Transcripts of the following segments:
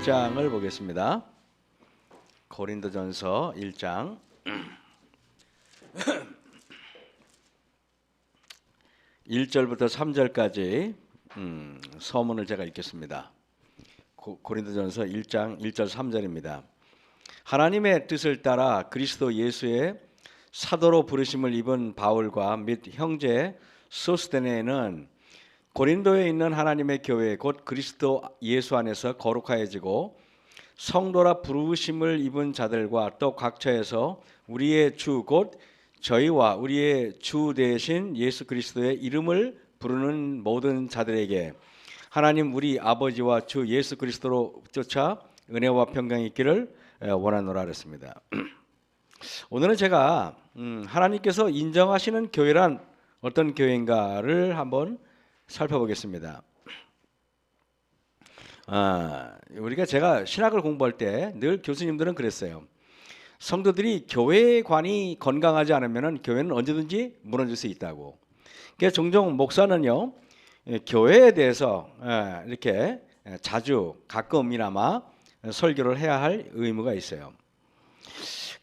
1장을 보겠습니다. 고린도전서 1장 1절부터 3절까지 서문을 제가 읽겠습니다. 고린도전서 1장 1절 3절입니다. 하나님의 뜻을 따라 그리스도 예수의 사도로 부르심을 입은 바울과 및 형제 소스데네는 고린도에 있는 하나님의 교회 곧 그리스도 예수 안에서 거룩하여지고 성도라 부르심을 입은 자들과 또 각처에서 우리의 주 곧 저희와 우리의 주 대신 예수 그리스도의 이름을 부르는 모든 자들에게 하나님 우리 아버지와 주 예수 그리스도로 쫓아 은혜와 평강이 있기를 원하노라 그랬습니다. 오늘은 제가 하나님께서 인정하시는 교회란 어떤 교회인가를 한번 살펴보겠습니다. 제가 신학을 공부할 때 늘 교수님들은 그랬어요. 성도들이 교회관이 건강하지 않으면 교회는 언제든지 무너질 수 있다고. 그래서 종종 목사는요 교회에 대해서 이렇게 자주 가끔이나마 설교를 해야 할 의무가 있어요.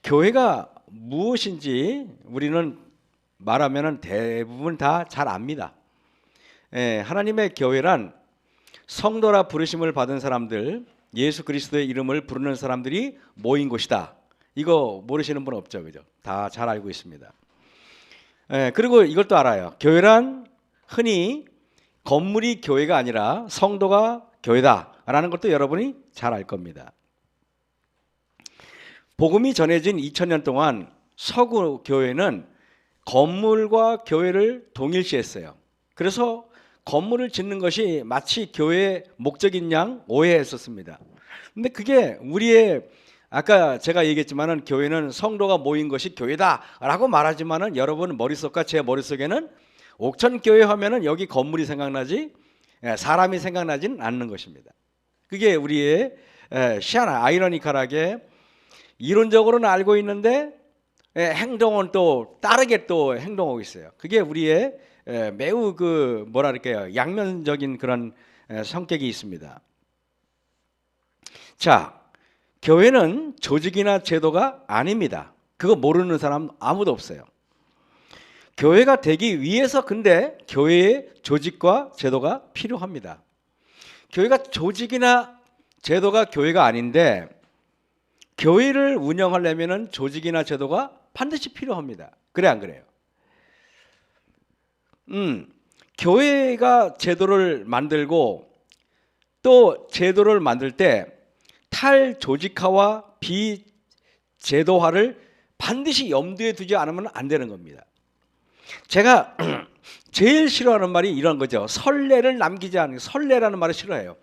교회가 무엇인지 우리는 말하면 대부분 다 잘 압니다. 하나님의 교회란 성도라 부르심을 받은 사람들, 예수 그리스도의 이름을 부르는 사람들이 모인 곳이다. 이거 모르시는 분 없죠, 그죠? 다 잘 알고 있습니다. 그리고 이것도 알아요. 교회란 흔히 건물이 교회가 아니라 성도가 교회다라는 것도 여러분이 잘 알 겁니다. 복음이 전해진 2000년 동안 서구 교회는 건물과 교회를 동일시했어요. 그래서 건물을 짓는 것이 마치 교회의 목적인 양 오해했었습니다. 근데 그게 우리의 아까 제가 얘기했지만은 교회는 성도가 모인 것이 교회다라고 말하지만은 여러분 머릿속과 제 머릿속에는 옥천교회 하면은 여기 건물이 생각나지 사람이 생각나지는 않는 것입니다. 그게 우리의 아이러니컬하게 이론적으로는 알고 있는데 행동은 또 다르게 또 행동하고 있어요. 그게 우리의 매우 양면적인 그런 성격이 있습니다. 자, 교회는 조직이나 제도가 아닙니다. 그거 모르는 사람 아무도 없어요. 교회가 되기 위해서 근데 교회의 조직과 제도가 필요합니다. 교회가 조직이나 제도가 교회가 아닌데 교회를 운영하려면 조직이나 제도가 반드시 필요합니다. 그래 안 그래요? 교회가 제도를 만들고 또 제도를 만들 때 탈조직화와 비제도화를 반드시 염두에 두지 않으면 안 되는 겁니다. 제가 제일 싫어하는 말이 이런 거죠. 선례를 남기지 않는, 선례라는 말을 싫어해요.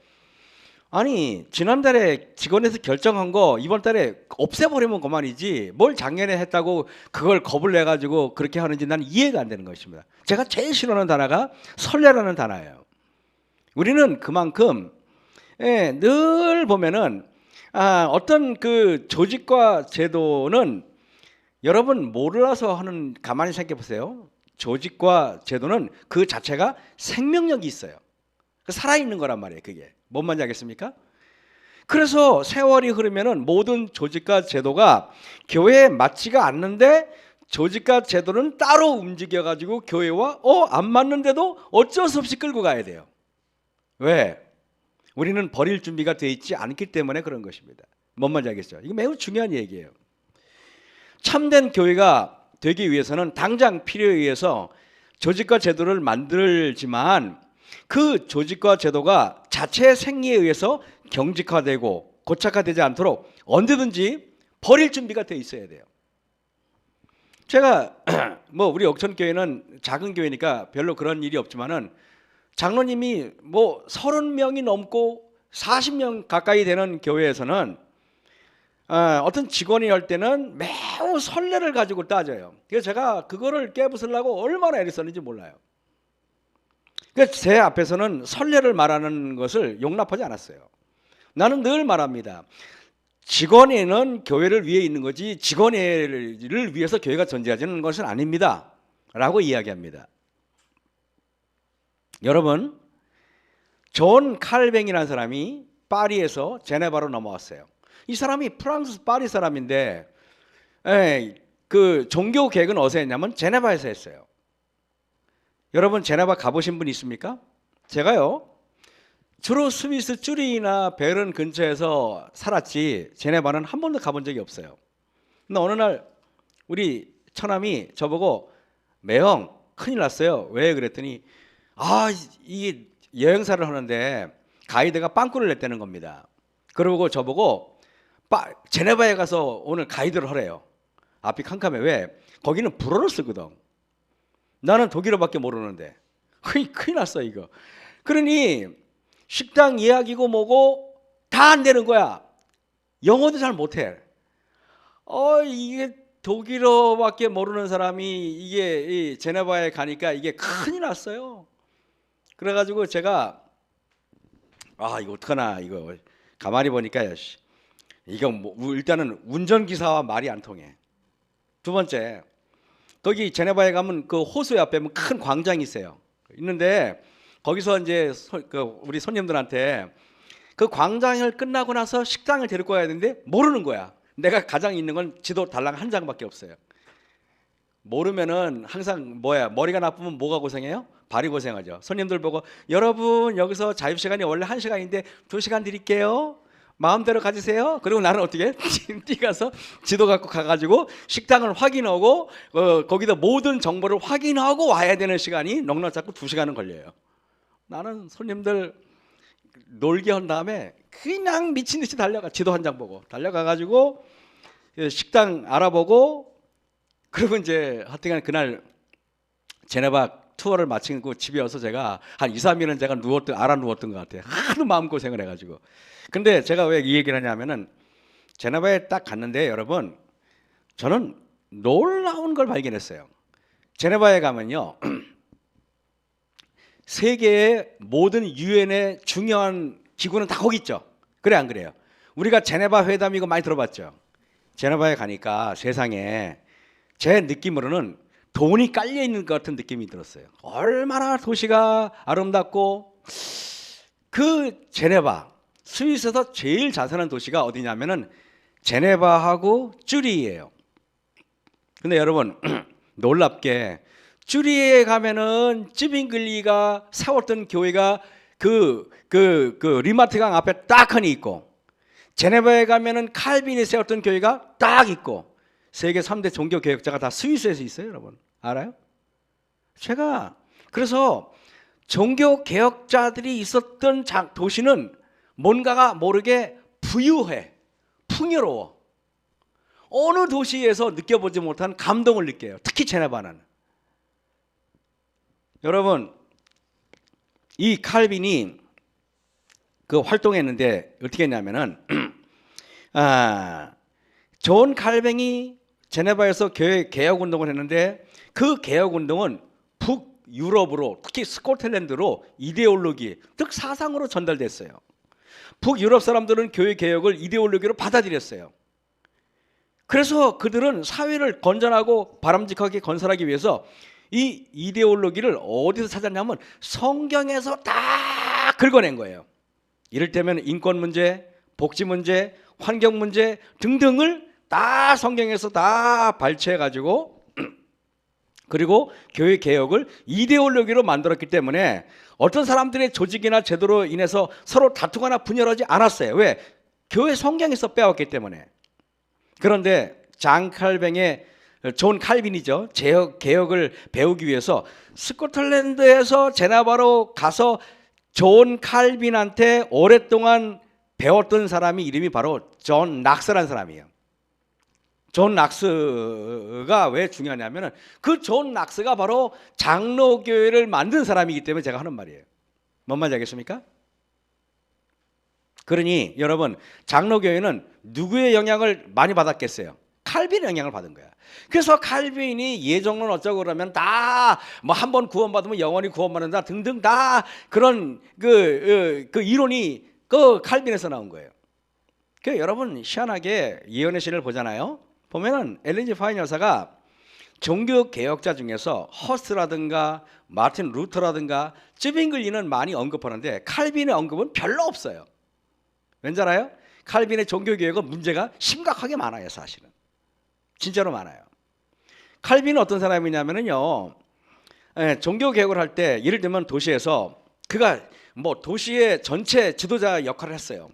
아니 지난달에 직원에서 결정한 거 이번 달에 없애버리면 그만이지 뭘 작년에 했다고 그걸 겁을 내가지고 그렇게 하는지 나는 이해가 안 되는 것입니다. 제가 제일 싫어하는 단어가 선례라는 단어예요. 우리는 그만큼 늘 보면은 어떤 그 조직과 제도는 여러분 몰라서 하는, 가만히 생각해 보세요. 조직과 제도는 그 자체가 생명력이 있어요. 살아있는 거란 말이에요. 그게 뭔 말인지 알겠습니까? 그래서 세월이 흐르면은 모든 조직과 제도가 교회에 맞지가 않는데 조직과 제도는 따로 움직여 가지고 교회와 안 맞는데도 어쩔 수 없이 끌고 가야 돼요. 왜? 우리는 버릴 준비가 돼 있지 않기 때문에 그런 것입니다. 뭔 말인지 알겠죠? 이거 매우 중요한 얘기예요. 참된 교회가 되기 위해서는 당장 필요에 의해서 조직과 제도를 만들지만 그 조직과 제도가 자체의 생리에 의해서 경직화되고 고착화되지 않도록 언제든지 버릴 준비가 돼 있어야 돼요. 제가 우리 옥천교회는 작은 교회니까 별로 그런 일이 없지만은 장로님이 30명이 넘고 40명 가까이 되는 교회에서는 어떤 직원이 할 때는 매우 선례를 가지고 따져요. 그래서 제가 그거를 깨부수려고 얼마나 애를 썼는지 몰라요. 그래서 제 앞에서는 선례를 말하는 것을 용납하지 않았어요. 나는 늘 말합니다. 직원회는 교회를 위해 있는 거지 직원회를 위해서 교회가 존재하지는 것은 아닙니다 라고 이야기합니다. 여러분, 존 칼뱅이라는 사람이 파리에서 제네바로 넘어왔어요. 이 사람이 프랑스 파리 사람인데 그 종교 개혁은 어디서 했냐면 제네바에서 했어요. 여러분 제네바 가보신 분 있습니까? 제가요 주로 스위스 쭈리히나 베른 근처에서 살았지 제네바는 한 번도 가본 적이 없어요. 근데 어느 날 우리 처남이 저보고 매형 큰일 났어요. 왜 그랬더니 이게 여행사를 하는데 가이드가 빵꾸를 냈다는 겁니다. 그러고 저보고 제네바에 가서 오늘 가이드를 하래요. 앞이 캄캄해. 왜? 거기는 불어를 쓰거든. 나는 독일어밖에 모르는데 큰일 났어 이거. 그러니 식당 예약이고 뭐고 다 안 되는 거야. 영어도 잘 못해. 이게 독일어밖에 모르는 사람이 이게 이 제네바에 가니까 이게 큰일 났어요. 그래가지고 제가 이거 어떡하나 이거 가만히 보니까 이거 뭐 일단은 운전기사와 말이 안 통해. 두 번째 거기 제네바에 가면 그 호수 앞에 큰 광장이 있어요. 있는데 거기서 이제 우리 손님들한테 그 광장을 끝나고 나서 식당을 데리고 가야 되는데 모르는 거야. 내가 가장 있는 건 지도 달랑 한 장밖에 없어요. 모르면은 항상 머리가 나쁘면 뭐가 고생해요? 발이 고생하죠. 손님들 보고 여러분 여기서 자유시간이 원래 1시간인데 2시간 드릴게요. 마음대로 가지세요. 그리고 나는 어떻게 뛰가서 지도 갖고 가가지고 식당을 확인하고 거기다 모든 정보를 확인하고 와야 되는 시간이 넉넉 잡고 2시간은 걸려요. 나는 손님들 놀게 한 다음에 그냥 미친 듯이 지도 한 장 보고 달려가가지고 식당 알아보고 그리고 이제 하여튼 그날 제네바 투어를 마치고 집에 와서 제가 한 2, 3일은 제가 알아 누웠던 것 같아요. 하도 마음고생을 해가지고. 근데 제가 왜 이 얘기를 하냐면은 제네바에 딱 갔는데 여러분 저는 놀라운 걸 발견했어요. 제네바에 가면요 세계의 모든 유엔의 중요한 기구는 다 거기 있죠. 그래 안 그래요? 우리가 제네바 회담 이거 많이 들어봤죠. 제네바에 가니까 세상에 제 느낌으로는 돈이 깔려 있는 것 같은 느낌이 들었어요. 얼마나 도시가 아름답고 그 제네바 스위스에서 제일 잘 사는 도시가 어디냐면은 제네바하고 쭈리히예요. 근데 여러분 놀랍게 쭈리히에 가면은 찌빙글리가 세웠던 교회가 그 리마트강 앞에 딱 하니 있고 제네바에 가면은 칼빈이 세웠던 교회가 딱 있고 세계 3대 종교 개혁자가 다 스위스에서 있어요. 여러분 알아요? 제가 그래서 종교 개혁자들이 있었던 도시는 뭔가가 모르게 부유해 풍요로워. 어느 도시에서 느껴보지 못한 감동을 느껴요. 특히 제네바는. 여러분 이 칼빈이 그 활동했는데 어떻게 했냐면은 존 칼뱅이 제네바에서 교회 개혁 운동을 했는데 그 개혁 운동은 북유럽으로 특히 스코틀랜드로 이데올로기 즉 사상으로 전달됐어요. 북유럽 사람들은 교회 개혁을 이데올로기로 받아들였어요. 그래서 그들은 사회를 건전하고 바람직하게 건설하기 위해서 이 이데올로기를 어디서 찾았냐면 성경에서 다 긁어낸 거예요. 이를테면 인권 문제, 복지 문제, 환경 문제 등등을 다 성경에서 다 발췌해 가지고 그리고 교회 개혁을 이데올로기로 만들었기 때문에 어떤 사람들의 조직이나 제도로 인해서 서로 다투거나 분열하지 않았어요. 왜? 교회 성경에서 빼왔기 때문에. 그런데 존 칼빈이죠. 개혁을 배우기 위해서 스코틀랜드에서 제네바로 가서 존 칼빈한테 오랫동안 배웠던 사람이 이름이 바로 존 낙스라는 사람이에요. 존 낙스가 왜 중요하냐면은 그 존 낙스가 바로 장로교회를 만든 사람이기 때문에 제가 하는 말이에요. 뭔 말인지 알겠습니까? 그러니 여러분 장로교회는 누구의 영향을 많이 받았겠어요? 칼빈의 영향을 받은 거야. 그래서 칼빈이 예정론 어쩌고 그러면 다 뭐 한 번 구원받으면 영원히 구원받는다 등등 다 그런 그 이론이 그 칼빈에서 나온 거예요. 그 여러분 희한하게 예언의 신을 보잖아요. 보면은 엘렌 G 화이트 여사가 종교 개혁자 중에서 허스라든가 마틴 루터라든가 쯔빙글리는 많이 언급하는데 칼빈의 언급은 별로 없어요. 왠지 알아요? 칼빈의 종교개혁은 문제가 심각하게 많아요. 사실은 진짜로 많아요. 칼빈은 어떤 사람이냐면요, 종교개혁을 할 때 예를 들면 도시에서 그가 뭐 도시의 전체 지도자 역할을 했어요.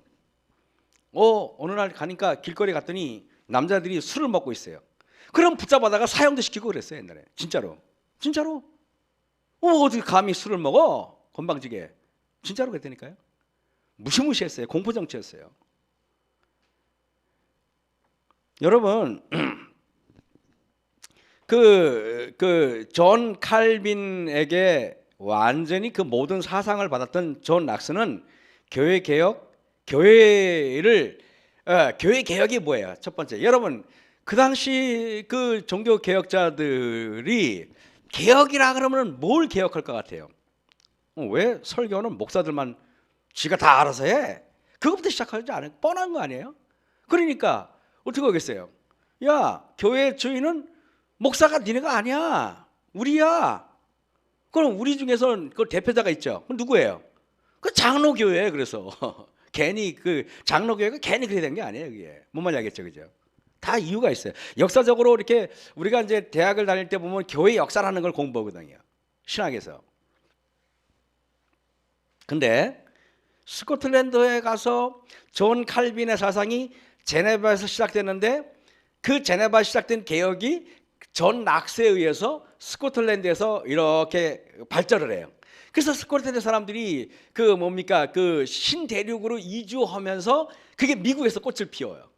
어느 날 가니까 길거리 갔더니 남자들이 술을 먹고 있어요. 그럼 붙잡아다가 사형도 시키고 그랬어요. 옛날에 진짜로. 진짜로. 어떻게 감히 술을 먹어? 건방지게. 진짜로 그랬다니까요. 무시무시했어요. 공포정치였어요. 여러분, 존 칼빈에게 완전히 그 모든 사상을 받았던 존 락스는 교회 개혁, 교회 개혁이 뭐예요? 첫 번째, 여러분 그 당시 그 종교 개혁자들이 개혁이라 그러면 뭘 개혁할 것 같아요? 왜 설교는 목사들만 지가 다 알아서 해? 그것부터 시작하지 않아요? 뻔한 거 아니에요? 그러니까 어떻게 하겠어요? 야, 교회 주인은 목사가 니네가 아니야. 우리야. 그럼 우리 중에서는 그 대표자가 있죠. 그럼 누구예요? 그 장로교회. 그래서 괜히 그 장로교회가 괜히 그렇게 된 게 아니에요. 그게 뭔 말인지 알겠죠, 그죠? 다 이유가 있어요. 역사적으로 이렇게 우리가 이제 대학을 다닐 때 보면 교회 역사라는 걸 공부하거든요. 신학에서. 근데 스코틀랜드에 가서 존 칼빈의 사상이 제네바에서 시작됐는데 그 제네바 시작된 개혁이 존 락스에 의해서 스코틀랜드에서 이렇게 발전을 해요. 그래서 스코틀랜드 사람들이 그 신대륙으로 이주하면서 그게 미국에서 꽃을 피워요.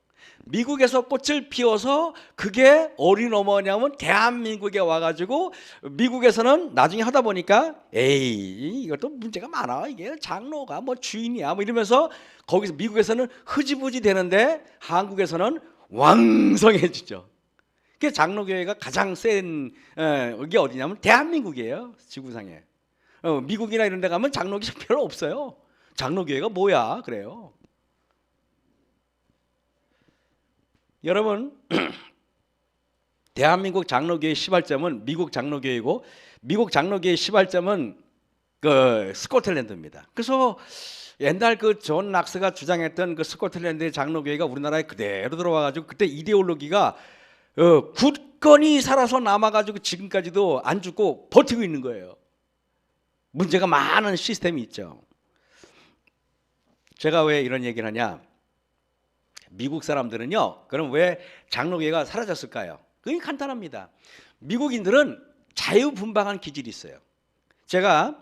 미국에서 꽃을 피워서 그게 어디 넘어가냐면 대한민국에 와가지고 미국에서는 나중에 하다 보니까 에이 이것도 문제가 많아. 이게 장로가 뭐 주인이야 뭐 이러면서 거기서 미국에서는 흐지부지 되는데 한국에서는 왕성해지죠. 그 장로교회가 가장 센 이게 어디냐면 대한민국이에요. 지구상에. 미국이나 이런 데 가면 장로교회 별로 없어요. 장로교회가 뭐야 그래요. 여러분 대한민국 장로교회 시발점은 미국 장로교회고 미국 장로교회 시발점은 그 스코틀랜드입니다. 그래서 옛날 그 존 락스가 주장했던 그 스코틀랜드의 장로교회가 우리나라에 그대로 들어와가지고 그때 이데올로기가 굳건히 살아서 남아가지고 지금까지도 안 죽고 버티고 있는 거예요. 문제가 많은 시스템이 있죠. 제가 왜 이런 얘기를 하냐? 미국 사람들은요, 그럼 왜 장로교회가 사라졌을까요? 그게 간단합니다. 미국인들은 자유분방한 기질이 있어요. 제가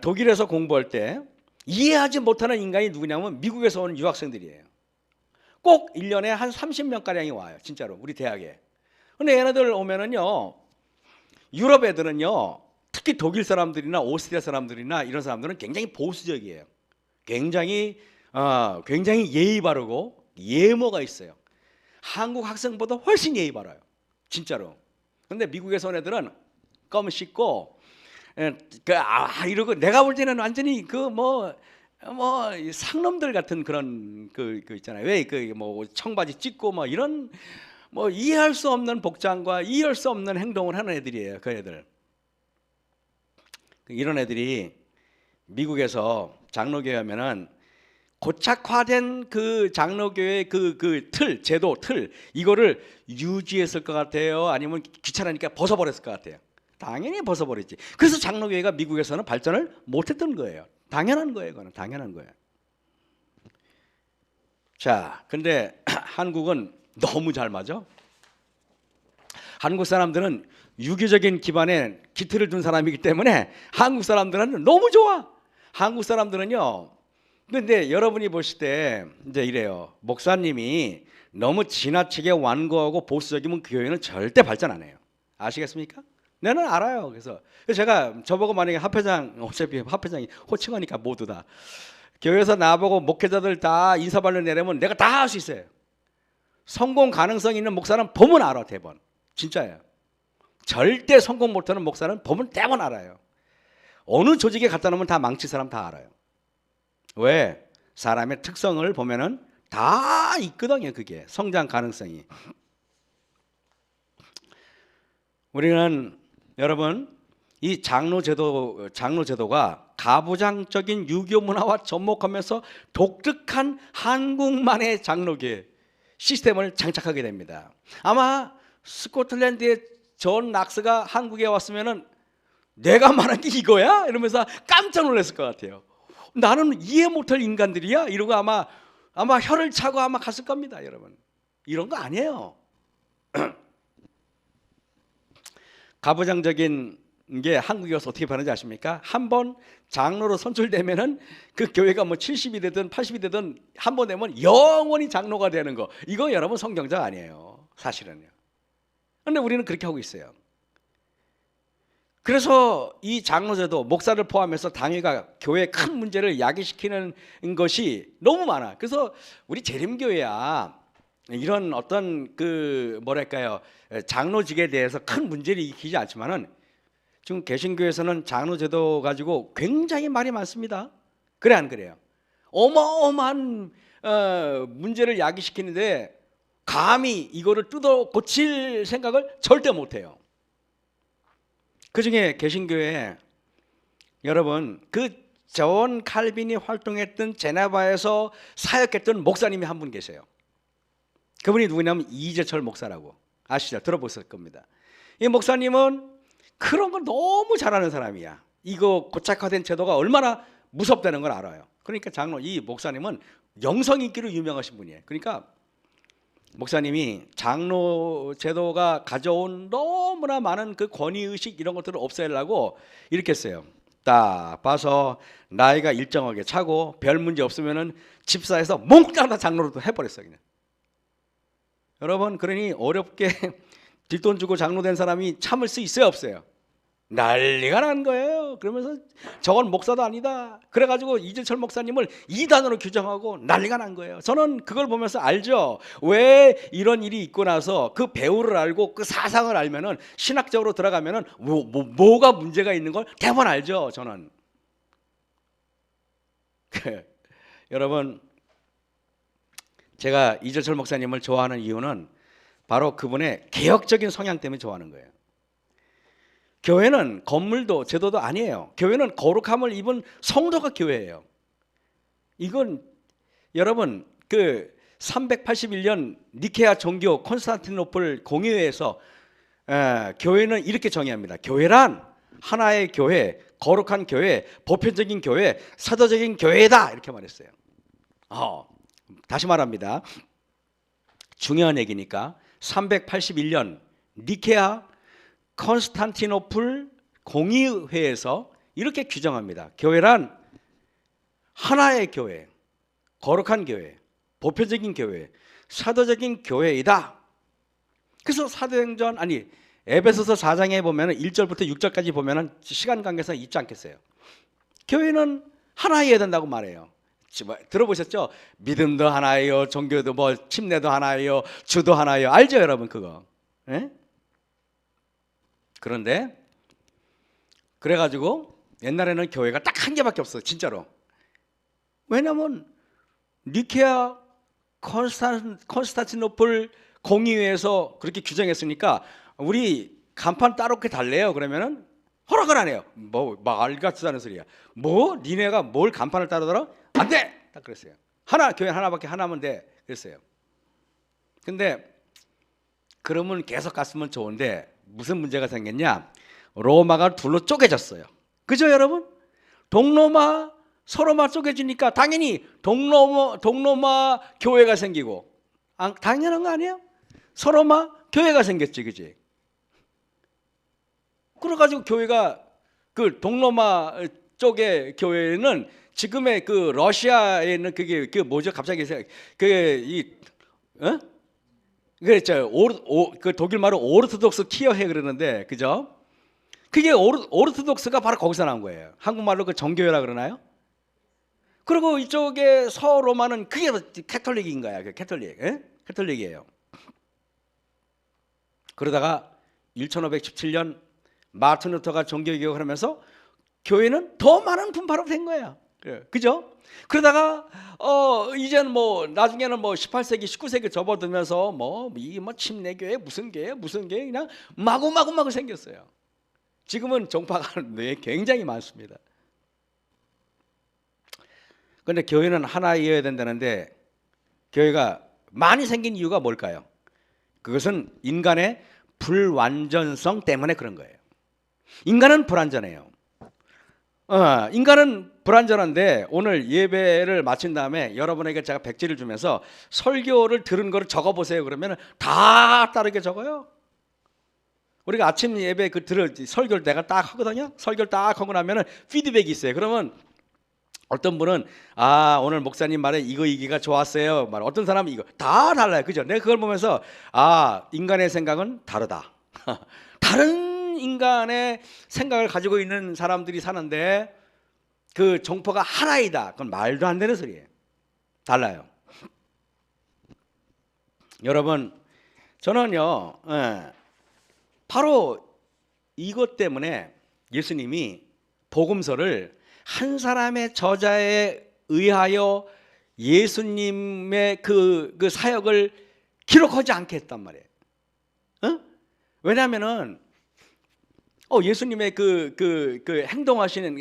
독일에서 공부할 때 이해하지 못하는 인간이 누구냐면 미국에서 온 유학생들이에요. 꼭 1년에 한 30명가량이 와요. 진짜로 우리 대학에. 근데 얘네들 오면은요, 유럽 애들은요, 특히 독일 사람들이나 오스트리아 사람들이나 이런 사람들은 굉장히 보수적이에요. 굉장히 예의 바르고 예모가 있어요. 한국 학생보다 훨씬 예의 바라요. 진짜로. 근데 미국에서 온 애들은 껌 씻고 이러고 내가 볼 때는 완전히 상놈들 같은 그런 그 있잖아요. 왜 뭐 청바지 찢고 뭐 이런 뭐 이해할 수 없는 복장과 이해할 수 없는 행동을 하는 애들이에요. 그 애들. 이런 애들이 미국에서 장로교회 하면은 고착화된 그 장로교회 제도 틀 이거를 유지했을 것 같아요? 아니면 귀찮으니까 벗어버렸을 것 같아요? 당연히 벗어버렸지. 그래서 장로교회가 미국에서는 발전을 못했던 거예요. 당연한 거예요. 그건 당연한 거예요. 자, 근데 한국은 너무 잘 맞아. 한국 사람들은 유교적인 기반에 기틀을 둔 사람이기 때문에 한국 사람들은 너무 좋아. 한국 사람들은요. 근데 여러분이 보실 때 이제 이래요. 목사님이 너무 지나치게 완고하고 보수적이면 그 교회는 절대 발전 안 해요. 아시겠습니까? 나는 알아요. 그래서 제가 저보고 만약에 합회장, 어차피 합회장이 호칭하니까 모두 다 교회에서 나보고 목회자들 다 인사발로 내려면 내가 다 할 수 있어요. 성공 가능성 있는 목사는 보면 알아. 대번 진짜예요. 절대 성공 못하는 목사는 보면 대번 알아요. 어느 조직에 갖다 놓으면 다 망칠 사람 다 알아요. 왜? 사람의 특성을 보면은 다 있거든요. 그게 성장 가능성이. 우리는 여러분 이 장로 제도가 가부장적인 유교 문화와 접목하면서 독특한 한국만의 장로교회 시스템을 장착하게 됩니다. 아마 스코틀랜드의 존 낙스가 한국에 왔으면은 내가 말한 게 이거야? 이러면서 깜짝 놀랐을 것 같아요. 나는 이해 못할 인간들이야? 이러고 아마 혀를 차고 아마 갔을 겁니다, 여러분. 이런 거 아니에요. 가부장적인 게 한국에 와서 어떻게 변하는지 아십니까? 한 번 장로로 선출되면은 그 교회가 뭐 70이 되든 80이 되든 한 번 되면 영원히 장로가 되는 거. 이거 여러분 성경적 아니에요, 사실은요. 근데 우리는 그렇게 하고 있어요. 그래서 이 장로제도, 목사를 포함해서 당회가 교회의 큰 문제를 야기시키는 것이 너무 많아. 그래서 우리 재림교회야 이런 어떤 그 뭐랄까요, 장로직에 대해서 큰 문제를 일으키지 않지만은 지금 개신교에서는 장로제도 가지고 굉장히 말이 많습니다. 그래 안 그래요? 어마어마한 문제를 야기시키는데 감히 이거를 뜯어 고칠 생각을 절대 못해요. 그 중에 개신교회 여러분, 그 존 칼빈이 활동했던 제네바에서 사역했던 목사님이 한 분 계세요. 그분이 누구냐면 이재철 목사라고 아시죠? 들어보셨을 겁니다. 이 목사님은 그런 걸 너무 잘하는 사람이야. 이거 고착화된 제도가 얼마나 무섭다는 걸 알아요. 그러니까 이 목사님은 영성인기로 유명하신 분이에요. 그러니까 목사님이 장로 제도가 가져온 너무나 많은 그 권위의식 이런 것들을 없애려고 이렇게 했어요. 딱 봐서 나이가 일정하게 차고 별 문제 없으면은 집사에서 몽땅 다 장로로 해버렸어요, 그냥. 여러분, 그러니 어렵게 뒷돈 주고 장로된 사람이 참을 수 있어요, 없어요? 난리가 난 거예요. 그러면서 저건 목사도 아니다. 그래가지고 이재철 목사님을 이단으로 규정하고 난리가 난 거예요. 저는 그걸 보면서 알죠. 왜 이런 일이 있고 나서 그 배우를 알고 그 사상을 알면은 신학적으로 들어가면은 뭐가 문제가 있는 걸 대부분 알죠. 저는. 여러분, 제가 이재철 목사님을 좋아하는 이유는 바로 그분의 개혁적인 성향 때문에 좋아하는 거예요. 교회는 건물도 제도도 아니에요. 교회는 거룩함을 입은 성도가 교회예요. 이건 여러분 그 381년 니케아 종교 콘스탄티노플 공의회에서 교회는 이렇게 정의합니다. 교회란 하나의 교회, 거룩한 교회, 보편적인 교회, 사도적인 교회다 이렇게 말했어요. 다시 말합니다. 중요한 얘기니까 381년 니케아 콘스탄티노플 공의회에서 이렇게 규정합니다. 교회란 하나의 교회, 거룩한 교회, 보편적인 교회, 사도적인 교회이다. 그래서 사도행전 에베소서 4장에 보면은 1절부터 6절까지 보면은 시간 관계상 있지 않겠어요? 교회는 하나여야 된다고 말해요. 들어보셨죠? 믿음도 하나예요, 종교도 침례도 하나예요, 주도 하나예요. 알죠, 여러분 그거? 예? 그런데 그래가지고 옛날에는 교회가 딱 한 개밖에 없어요, 진짜로. 왜냐하면 니케아 콘스탄티노플 공의회에서 그렇게 규정했으니까 우리 간판 따로 이렇게 달래요. 그러면은 허락을 안 해요. 말 같지도 않은 소리야. 니네가 뭘 간판을 따로 달아? 안 돼! 딱 그랬어요. 교회 하나밖에 하나면 돼. 그랬어요. 근데 그러면 계속 갔으면 좋은데 무슨 문제가 생겼냐? 로마가 둘로 쪼개졌어요. 그죠, 여러분? 동로마, 서로마 쪼개지니까 당연히 동로마 교회가 생기고, 당연한 거 아니에요? 서로마 교회가 생겼지, 그지? 그래가지고 교회가 그 동로마 쪽의 교회는 지금의 그 러시아에 있는 그게 뭐죠? 갑자기 그랬죠. 그 독일 말로 오르토독스 키어해 그러는데, 그죠? 그게 오르토독스가 바로 거기서 나온 거예요. 한국말로 그 정교회라 그러나요? 그리고 이쪽에 서로마는 그게 캐톨릭인 거야. 그 캐톨릭, 캐톨릭이에요. 그러다가 1517년 마틴 루터가 종교개혁을 하면서 교회는 더 많은 분파로 된 거예요. 그죠? 그러다가 이제는 나중에는 18세기 19세기 접어들면서 침례교회 무슨 교회 그냥 마구 생겼어요. 지금은 종파가 굉장히 많습니다. 근데 교회는 하나이어야 된다는데 교회가 많이 생긴 이유가 뭘까요? 그것은 인간의 불완전성 때문에 그런 거예요. 인간은 불완전해요. 인간은 불완전한데 오늘 예배를 마친 다음에 여러분에게 제가 백지를 주면서 설교를 들은 거를 적어보세요. 그러면 다 다르게 적어요. 우리가 아침 예배 설교를 내가 딱 하거든요. 설교를 딱 하고 나면은 피드백이 있어요. 그러면 어떤 분은 오늘 목사님 말에 이기가 좋았어요. 어떤 사람은 이거 다 달라요. 그죠? 내가 그걸 보면서 인간의 생각은 다르다. 다른 인간의 생각을 가지고 있는 사람들이 사는데 그 종포가 하나이다. 그건 말도 안 되는 소리예요. 달라요. 여러분, 저는요, 바로 이것 때문에 예수님이 복음서를 한 사람의 저자에 의하여 예수님의 그 사역을 기록하지 않게 했단 말이에요. 왜냐하면은 예수님의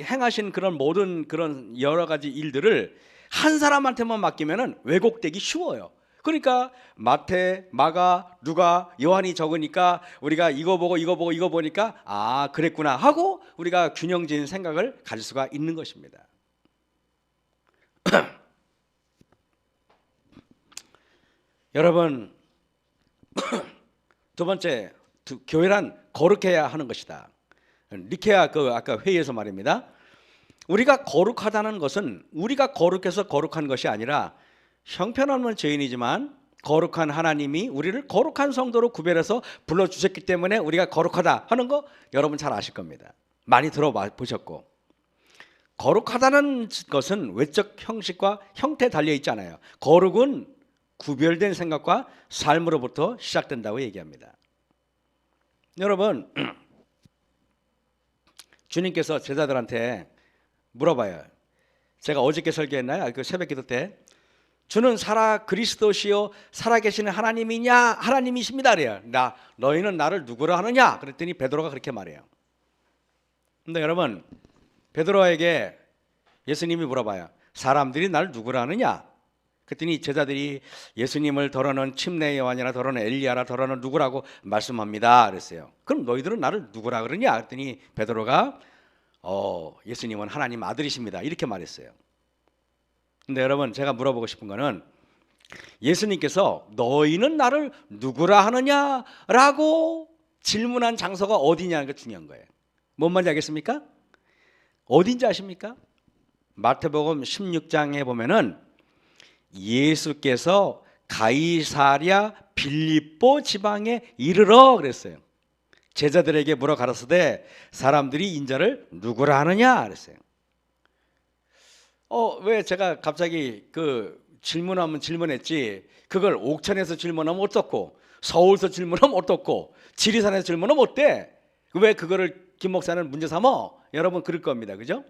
행하신 그런 모든 그런 여러 가지 일들을 한 사람한테만 맡기면은 왜곡되기 쉬워요. 그러니까 마태, 마가, 누가, 요한이 적으니까 우리가 이거 보니까 그랬구나 하고 우리가 균형진 생각을 가질 수가 있는 것입니다. 여러분, 두 번째, 교회란 거룩해야 하는 것이다. 니케아 아까 회의에서 말입니다. 우리가 거룩하다는 것은 우리가 거룩해서 거룩한 것이 아니라 형편없는 죄인이지만 거룩한 하나님이 우리를 거룩한 성도로 구별해서 불러주셨기 때문에 우리가 거룩하다 하는 거 여러분 잘 아실 겁니다. 많이 들어보셨고, 거룩하다는 것은 외적 형식과 형태에 달려 있잖아요. 거룩은 구별된 생각과 삶으로부터 시작된다고 얘기합니다. 여러분, 주님께서 제자들한테 물어봐요. 제가 어저께 설교했나요? 그 새벽기도 때 주는 그리스도시요 살아계시는 하나님이냐? 하나님이십니다 그래요. 너희는 나를 누구라 하느냐? 그랬더니 베드로가 그렇게 말해요. 근데 여러분, 베드로에게 예수님이 물어봐요. 사람들이 나를 누구라 하느냐? 그랬더니 제자들이 예수님을 더러는 침례 요한이나 더러는 엘리야나 더러는 누구라고 말씀합니다 그랬어요. 그럼 너희들은 나를 누구라 그러냐? 그랬더니 베드로가 예수님은 하나님 아들이십니다 이렇게 말했어요. 근데 여러분, 제가 물어보고 싶은 거는 예수님께서 너희는 나를 누구라 하느냐라고 질문한 장소가 어디냐는 게 중요한 거예요. 뭔 말인지 알겠습니까? 어딘지 아십니까? 마태복음 16장에 보면은 예수께서 가이사랴 빌립보 지방에 이르러 그랬어요. 제자들에게 물어 가라사대 사람들이 인자를 누구라 하느냐 그랬어요. 왜 제가 갑자기 질문하면 질문했지 그걸 옥천에서 질문하면 어떻고 서울에서 질문하면 어떻고 지리산에서 질문하면 어때? 왜 그거를 김 목사는 문제 삼어? 여러분 그럴 겁니다. 그죠?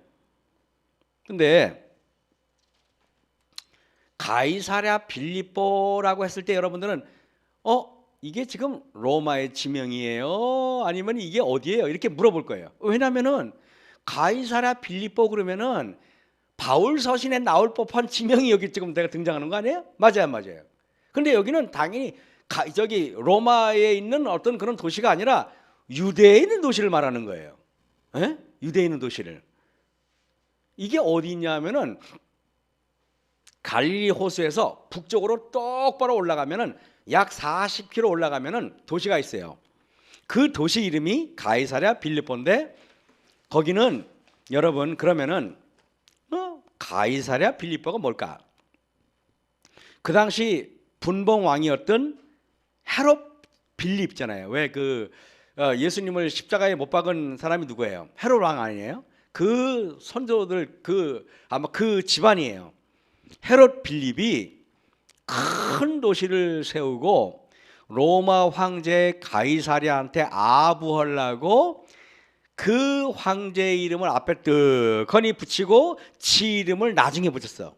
근데 가이사랴 빌립보라고 했을 때 여러분들은 이게 지금 로마의 지명이에요? 아니면 이게 어디예요? 이렇게 물어볼 거예요. 왜냐면은 가이사랴 빌립보 그러면은 바울 서신에 나올 법한 지명이 여기 지금 내가 등장하는 거 아니에요? 맞아요. 근데 여기는 당연히 로마에 있는 어떤 그런 도시가 아니라 유대에 있는 도시를 말하는 거예요. 유대에 있는 도시를. 이게 어디 있냐면은 갈릴리 호수에서 북쪽으로 똑바로 올라가면은 약 40km 올라가면은 도시가 있어요. 그 도시 이름이 가이사랴 빌립보인데 거기는 여러분 그러면은 가이사랴 빌립보가 뭘까? 그 당시 분봉 왕이었던 헤롯 빌립 있잖아요. 왜 예수님을 십자가에 못 박은 사람이 누구예요? 헤롯 왕 아니에요? 그 선조들 아마 그 집안이에요. 헤롯 빌립이 큰 도시를 세우고 로마 황제 가이사랴한테 아부하려고 그 황제의 이름을 앞에 뜨거니 붙이고 지 이름을 나중에 붙였어.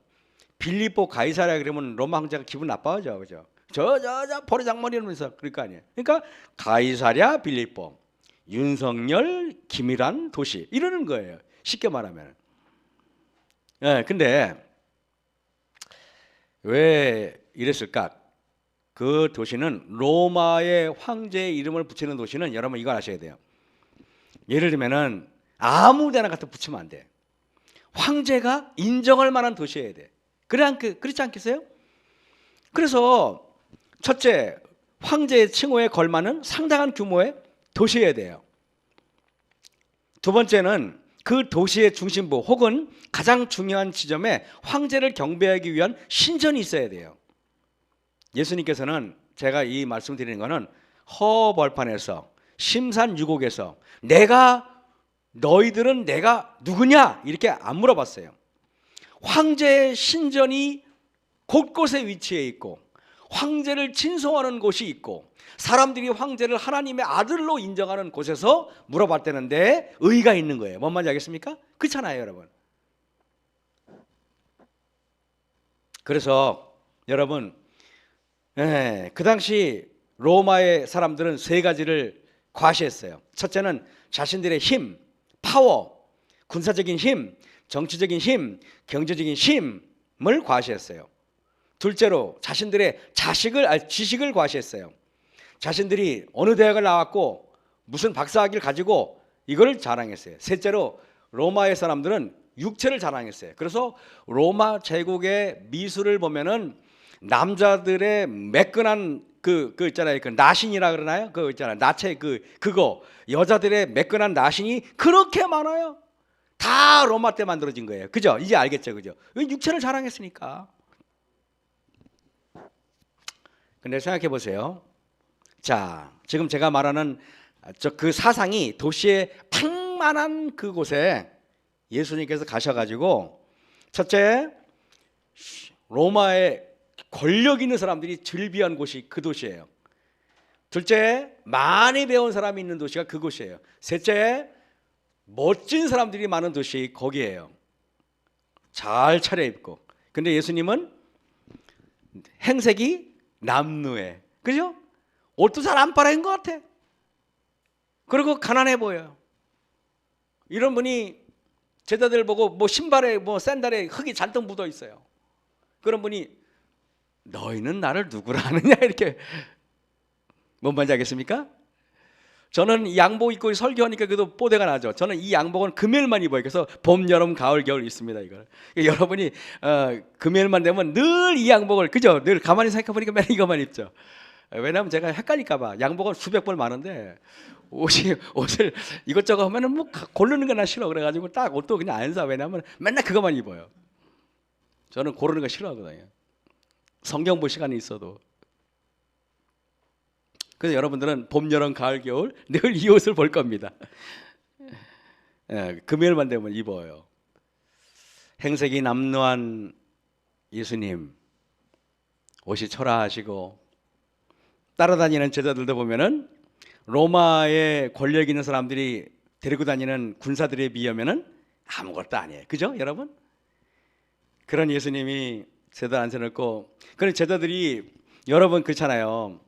빌립보 가이사랴 그러면 로마 황제가 기분 나빠하죠. 그죠? 저 보리장머리 이러면서 그럴 거 아니에요. 그러니까 가이사랴 빌립보 윤석열 김이란 도시 이러는 거예요. 쉽게 말하면. 근데 왜 이랬을까? 그 도시는 로마의 황제의 이름을 붙이는 도시는 여러분 이거 아셔야 돼요. 예를 들면은 아무 데나 갖다 붙이면 안 돼. 황제가 인정할 만한 도시여야 돼. 그렇지 않겠어요? 그래서 첫째, 황제의 칭호에 걸맞는 상당한 규모의 도시여야 돼요. 두 번째는 그 도시의 중심부 혹은 가장 중요한 지점에 황제를 경배하기 위한 신전이 있어야 돼요. 예수님께서는 제가 이 말씀 드리는 것은 허벌판에서 심산유곡에서 너희들은 내가 누구냐 이렇게 안 물어봤어요. 황제의 신전이 곳곳에 위치해 있고 황제를 친송하는 곳이 있고 사람들이 황제를 하나님의 아들로 인정하는 곳에서 물어봤다는데 의의가 있는 거예요. 뭔 말인지 알겠습니까? 그렇잖아요, 여러분. 그래서 여러분, 그 당시 로마의 사람들은 세 가지를 과시했어요. 첫째는 자신들의 힘, 파워, 군사적인 힘, 정치적인 힘, 경제적인 힘을 과시했어요. 둘째로 자신들의 지식을 과시했어요. 자신들이 어느 대학을 나왔고 무슨 박사학위를 가지고 이걸 자랑했어요. 셋째로 로마의 사람들은 육체를 자랑했어요. 그래서 로마 제국의 미술을 보면은 남자들의 매끈한 그 있잖아요. 그 나신이라 그러나요? 그 있잖아요. 나체 그거 여자들의 매끈한 나신이 그렇게 많아요. 다 로마 때 만들어진 거예요. 그죠? 이제 알겠죠, 그죠? 육체를 자랑했으니까. 근데 생각해 보세요. 자, 지금 제가 말하는 그 사상이 도시의 팡만한 그곳에 예수님께서 가셔가지고 첫째, 로마의 권력 있는 사람들이 즐비한 곳이 그 도시예요. 둘째, 많이 배운 사람이 있는 도시가 그곳이에요. 셋째, 멋진 사람들이 많은 도시 거기에요. 잘 차려입고. 근데 예수님은 행색이 남루해. 그죠? 옷도 잘 안 빨아입은 것 같아. 그리고 가난해 보여요. 이런 분이 제자들 보고 뭐 신발에 뭐 샌들에 흙이 잔뜩 묻어 있어요. 그런 분이 너희는 나를 누구라 하느냐 이렇게 뭔 말인지 알겠습니까? 저는 이 양복 입고 설교하니까 그래도 뽀대가 나죠. 저는 이 양복은 금요일만 입어요. 그래서 봄, 여름, 가을, 겨울 있습니다. 이걸 여러분이 금요일만 되면 늘 이 양복을 그죠? 늘 가만히 생각해 보니까 맨날 이것만 입죠. 왜냐하면 제가 헷갈릴까봐. 양복은 수백 벌 많은데 옷을 이것저것 하면은 뭐 고르는 거 나 싫어. 그래가지고 딱 옷도 그냥 안 사. 왜냐하면 맨날 그것만 입어요. 저는 고르는 거 싫어하거든요. 성경 볼 시간이 있어도. 그래서 여러분들은 봄, 여름, 가을, 겨울 늘 이 옷을 볼 겁니다. 금요일만 되면 입어요. 행색이 남루한 예수님 옷이 초라하시고 따라다니는 제자들도 보면은 로마의 권력 있는 사람들이 데리고 다니는 군사들에 비하면은 아무것도 아니에요. 그죠, 여러분? 그런 예수님이 제자 앉혀놓고 그런 제자들이 여러분 그렇잖아요.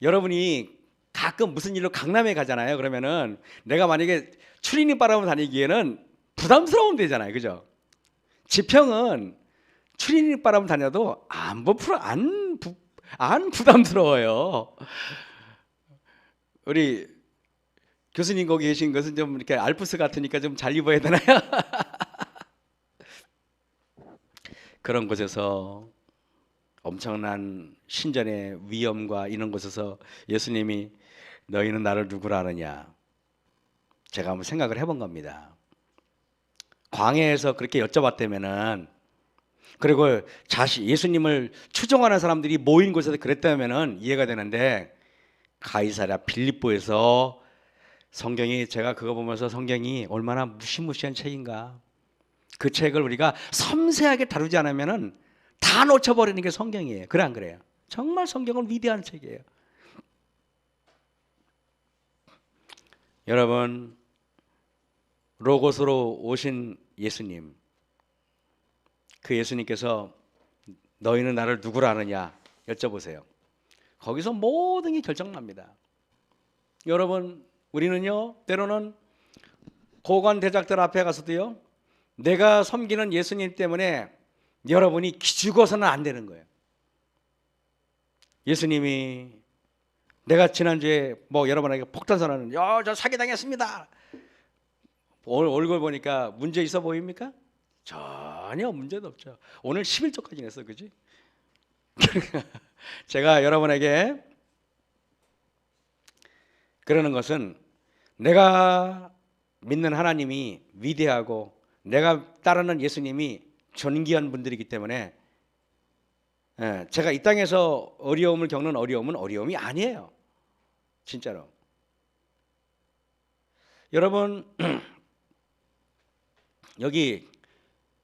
여러분이 가끔 무슨 일로 강남에 가잖아요. 그러면은 내가 만약에 추리닝 바람을 다니기에는 부담스러운 데잖아요. 그죠? 지평은 추리닝 바람을 다녀도 안 부담스러워요. 우리 교수님 거기 계신 것은 좀 이렇게 알프스 같으니까 좀 잘 입어야 되나요? 그런 곳에서 엄청난 신전의 위엄과 이런 곳에서 예수님이 너희는 나를 누구라 하느냐 제가 한번 생각을 해본 겁니다. 광야에서 그렇게 여쭤봤다면은 그리고 예수님을 추종하는 사람들이 모인 곳에서 그랬다면은 이해가 되는데 가이사랴 빌립보에서 성경이 제가 그거 보면서 성경이 얼마나 무시무시한 책인가. 그 책을 우리가 섬세하게 다루지 않으면은 다 놓쳐버리는 게 성경이에요. 그래 안 그래요? 정말 성경은 위대한 책이에요. 여러분 로고스로 오신 예수님 그 예수님께서 너희는 나를 누구라 하느냐 여쭤보세요. 거기서 모든 게 결정납니다. 여러분 우리는요 때로는 고관 대작들 앞에 가서도요 내가 섬기는 예수님 때문에 여러분이 기죽어서는 안 되는 거예요. 예수님이 내가 지난주에 뭐 여러분에게 폭탄 선언은 저 사기당했습니다. 얼굴 보니까 문제 있어 보입니까? 전혀 문제도 없죠. 오늘 11조까지 냈어, 그지? 제가 여러분에게 그러는 것은 내가 믿는 하나님이 위대하고 내가 따르는 예수님이 존귀한 분들이기 때문에 제가 이 땅에서 어려움을 겪는 어려움은 어려움이 아니에요. 진짜로. 여러분 여기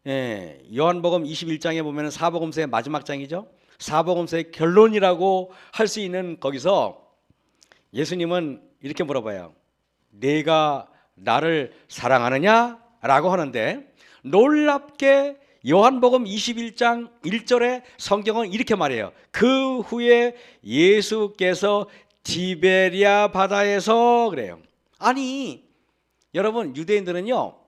요한복음 21장에 보면 사복음서의 마지막 장이죠. 사복음서의 결론이라고 할 수 있는 거기서 예수님은 이렇게 물어봐요. 내가 나를 사랑하느냐? 라고 하는데 놀랍게 요한복음 21장 1절에 성경은 이렇게 말해요. 그 후에 예수께서 디베리아 바다에서 그래요. 아니 여러분 유대인들은요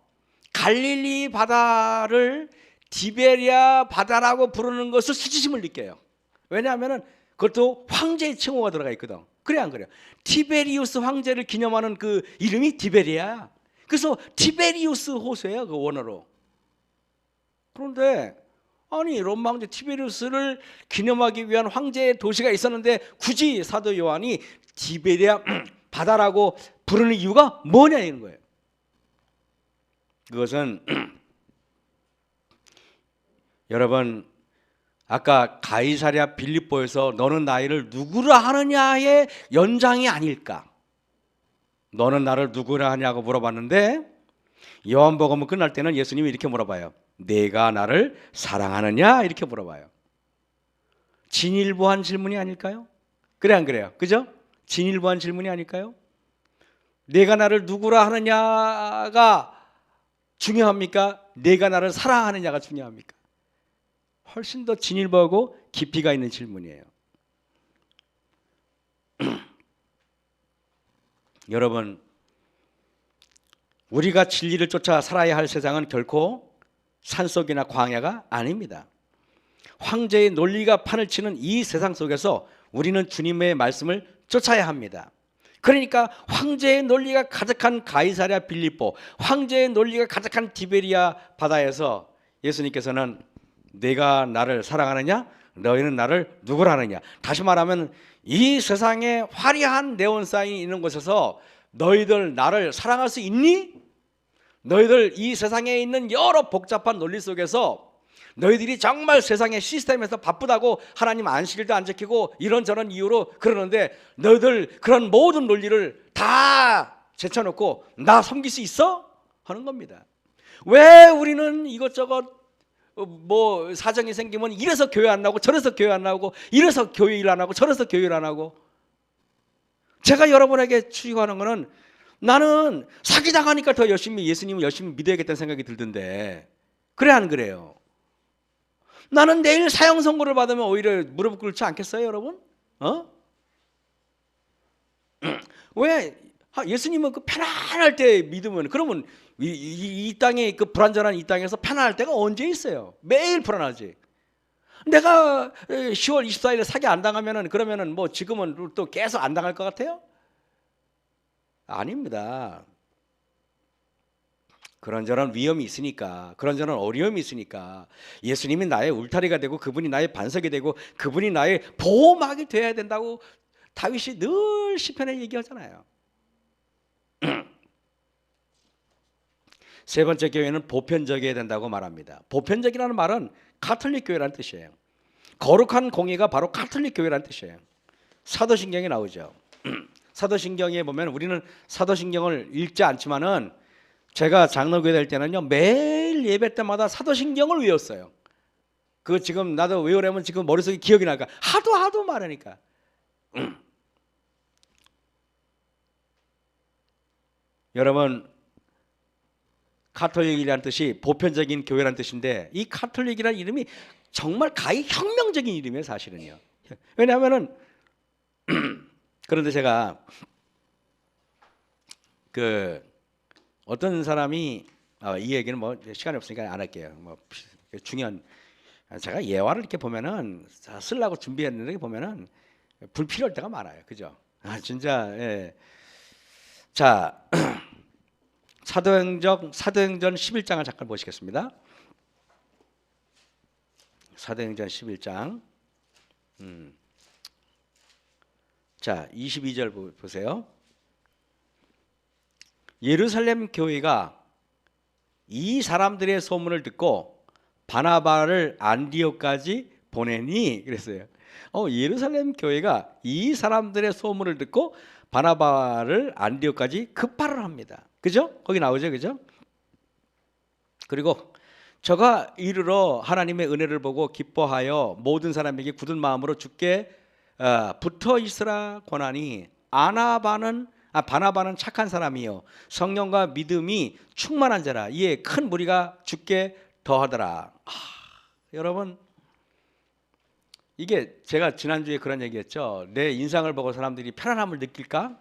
갈릴리 바다를 디베리아 바다라고 부르는 것을 수치심을 느껴요. 왜냐하면 그것도 황제의 칭호가 들어가 있거든. 그래 안 그래요? 티베리우스 황제를 기념하는 그 이름이 디베리아야. 그래서 티베리우스 호수예요, 그 원어로. 그런데 아니 로마 황제 티베리우스를 기념하기 위한 황제의 도시가 있었는데 굳이 사도 요한이 디베리아 바다라고 부르는 이유가 뭐냐 이런 거예요. 그것은 여러분 아까 가이사랴 빌립보에서 너는 나를 누구라 하느냐의 연장이 아닐까. 너는 나를 누구라 하냐고 물어봤는데 요한복음 끝날 때는 예수님이 이렇게 물어봐요. 내가 나를 사랑하느냐 이렇게 물어봐요. 진일보한 질문이 아닐까요? 그래 안 그래요? 그죠? 진일보한 질문이 아닐까요? 내가 나를 누구라 하느냐가 중요합니까? 내가 나를 사랑하느냐가 중요합니까? 훨씬 더 진일보하고 깊이가 있는 질문이에요. 여러분 우리가 진리를 쫓아 살아야 할 세상은 결코 산속이나 광야가 아닙니다. 황제의 논리가 판을 치는 이 세상 속에서 우리는 주님의 말씀을 쫓아야 합니다. 그러니까 황제의 논리가 가득한 가이사랴 빌립보, 황제의 논리가 가득한 디베리아 바다에서 예수님께서는 내가 나를 사랑하느냐? 너희는 나를 누구라 하느냐? 다시 말하면 이 세상에 화려한 네온사인이 있는 곳에서 너희들 나를 사랑할 수 있니? 너희들 이 세상에 있는 여러 복잡한 논리 속에서 너희들이 정말 세상의 시스템에서 바쁘다고 하나님 안식일도 안 지키고 이런저런 이유로 그러는데 너희들 그런 모든 논리를 다 제쳐놓고 나 섬길 수 있어? 하는 겁니다. 왜 우리는 이것저것 뭐 사정이 생기면 이래서 교회 안 나오고 저래서 교회 안 나오고 이래서 교회 일 안 하고 저래서 교회 일 안 하고. 제가 여러분에게 추구하는 거는 나는 사기당하니까 더 열심히 예수님을 열심히 믿어야겠다는 생각이 들던데 그래 안 그래요? 나는 내일 사형 선고를 받으면 오히려 무릎 꿇지 않겠어요 여러분? 왜 예수님은 그 편안할 때 믿으면 그러면 이 땅에 그 불안전한 이 땅에서 편안할 때가 언제 있어요? 매일 불안하지. 내가 10월 24일에 사기 안 당하면은 그러면은 뭐 지금은 또 계속 안 당할 것 같아요? 아닙니다. 그런저런 위험이 있으니까 그런저런 어려움이 있으니까 예수님이 나의 울타리가 되고 그분이 나의 반석이 되고 그분이 나의 보호막이 되어야 된다고 다윗이 늘 시편에 얘기하잖아요. 세 번째 교회는 보편적이어야 된다고 말합니다. 보편적이라는 말은 가톨릭 교회라는 뜻이에요. 거룩한 공예가 바로 가톨릭 교회라는 뜻이에요. 사도신경에 나오죠. 사도신경에 보면 우리는 사도신경을 읽지 않지만은 제가 장로교회 될 때는요 매일 예배 때마다 사도신경을 외웠어요. 그 지금 나도 외우려면 지금 머릿속에 기억이 날까 하도 말하니까. 여러분 가톨릭이라는 뜻이 보편적인 교회라는 뜻인데 이 가톨릭이라는 이름이 정말 가히 혁명적인 이름이에요 사실은요. 왜냐하면은 그런데 제가 그 어떤 사람이 이 얘기는 뭐 시간이 없으니까 안 할게요. 뭐 중요한 제가 예화를 이렇게 보면은 쓰려고 준비했는데 보면은 불필요할 때가 많아요. 그죠? 진짜 예. 자, 사도행전 11장을 잠깐 보시겠습니다. 사도행전 11장. 자, 22절 보세요. 예루살렘 교회가 이 사람들의 소문을 듣고 바나바를 안디옥까지 보내니 그랬어요. 예루살렘 교회가 이 사람들의 소문을 듣고 바나바를 안디옥까지 급발을 합니다. 그죠? 거기 나오죠, 그죠? 그리고 저가 이르러 하나님의 은혜를 보고 기뻐하여 모든 사람에게 굳은 마음으로 주께 붙어 있으라 권하니 바나바는 착한 사람이요 성령과 믿음이 충만한 자라 이에 큰 무리가 주께 더하더라. 여러분 이게 제가 지난주에 그런 얘기했죠. 내 인상을 보고 사람들이 편안함을 느낄까?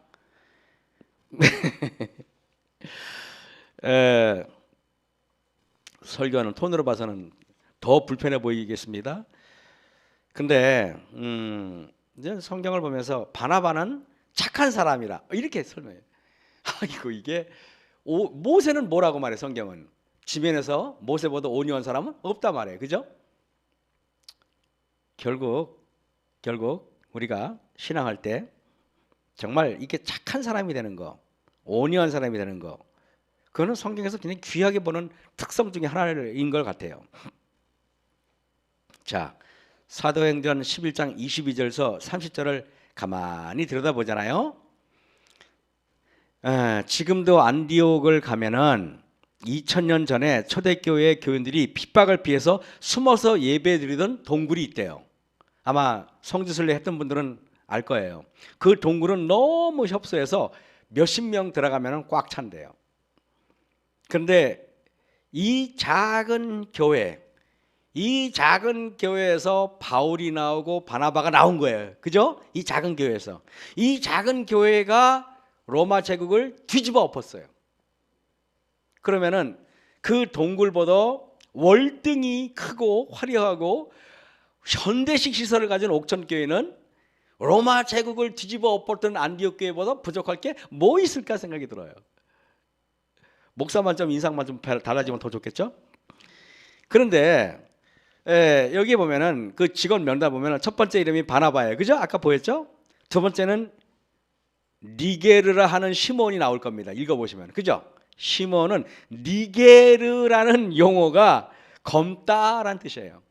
설교하는 톤으로 봐서는 더 불편해 보이겠습니다. 근데 이제 성경을 보면서 바나바는 착한 사람이라 이렇게 설명해요. 이게 모세는 뭐라고 말해? 성경은 지면에서 모세보다 온유한 사람은 없다 말해요. 그죠? 결국 우리가 신앙할 때 정말 이게 착한 사람이 되는 거, 온유한 사람이 되는 거, 그거는 성경에서 굉장히 귀하게 보는 특성 중에 하나인 것 같아요. 자, 사도행전 11장 22절에서 30절을 가만히 들여다보잖아요. 지금도 안디옥을 가면은 2000년 전에 초대교회 교인들이 핍박을 피해서 숨어서 예배드리던 동굴이 있대요. 아마 성지순례 했던 분들은 알 거예요. 그 동굴은 너무 협소해서 몇십 명 들어가면 꽉 찬대요. 그런데 이 작은 교회에서 바울이 나오고 바나바가 나온 거예요. 그죠? 이 작은 교회에서. 이 작은 교회가 로마 제국을 뒤집어 엎었어요. 그러면은 그 동굴보다 월등히 크고 화려하고 현대식 시설을 가진 옥천교회는 로마 제국을 뒤집어 엎었던 안디옥 교회보다 부족할 게 뭐 있을까 생각이 들어요. 목사만 좀 인상만 좀 달라지면 더 좋겠죠? 그런데 여기 보면은 그 직원 명단 보면은 첫 번째 이름이 바나바예요. 그죠? 아까 보였죠? 두 번째는 니게르라 하는 시몬이 나올 겁니다. 읽어보시면. 그죠? 시몬은 니게르라는 용어가 검다라는 뜻이에요.